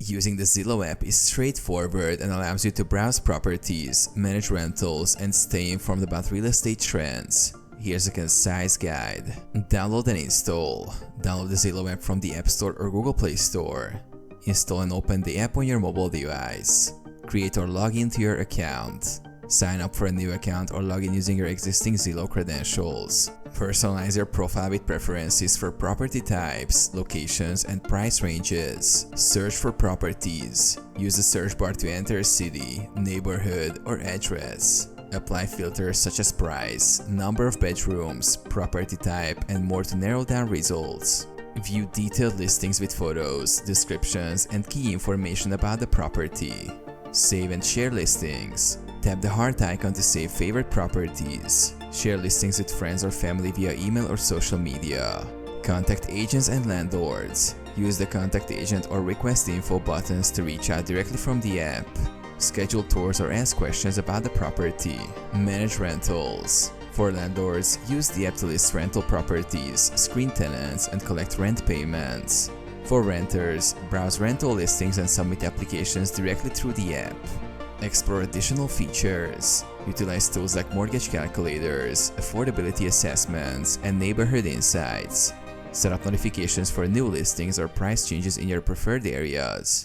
Using the Zillow app is straightforward and allows you to browse properties, manage rentals, and stay informed about real estate trends. Here's a concise guide. Download and install. Download the Zillow app from the App Store or Google Play Store. Install and open the app on your mobile device. Create or log into your account. Sign up for a new account or log in using your existing Zillow credentials. Personalize your profile with preferences for property types, locations, and price ranges. Search for properties. Use the search bar to enter city, neighborhood, or address. Apply filters such as price, number of bedrooms, property type, and more to narrow down results. View detailed listings with photos, descriptions, and key information about the property. Save and share listings. Tap the heart icon to save favorite properties. Share listings with friends or family via email or social media. Contact agents and landlords. Use the contact agent or request info buttons to reach out directly from the app. Schedule tours or ask questions about the property. Manage rentals. For landlords, use the app to list rental properties, screen tenants, and collect rent payments. For renters, browse rental listings and submit applications directly through the app. Explore additional features. Utilize tools like mortgage calculators, affordability assessments, and neighborhood insights. Set up notifications for new listings or price changes in your preferred areas.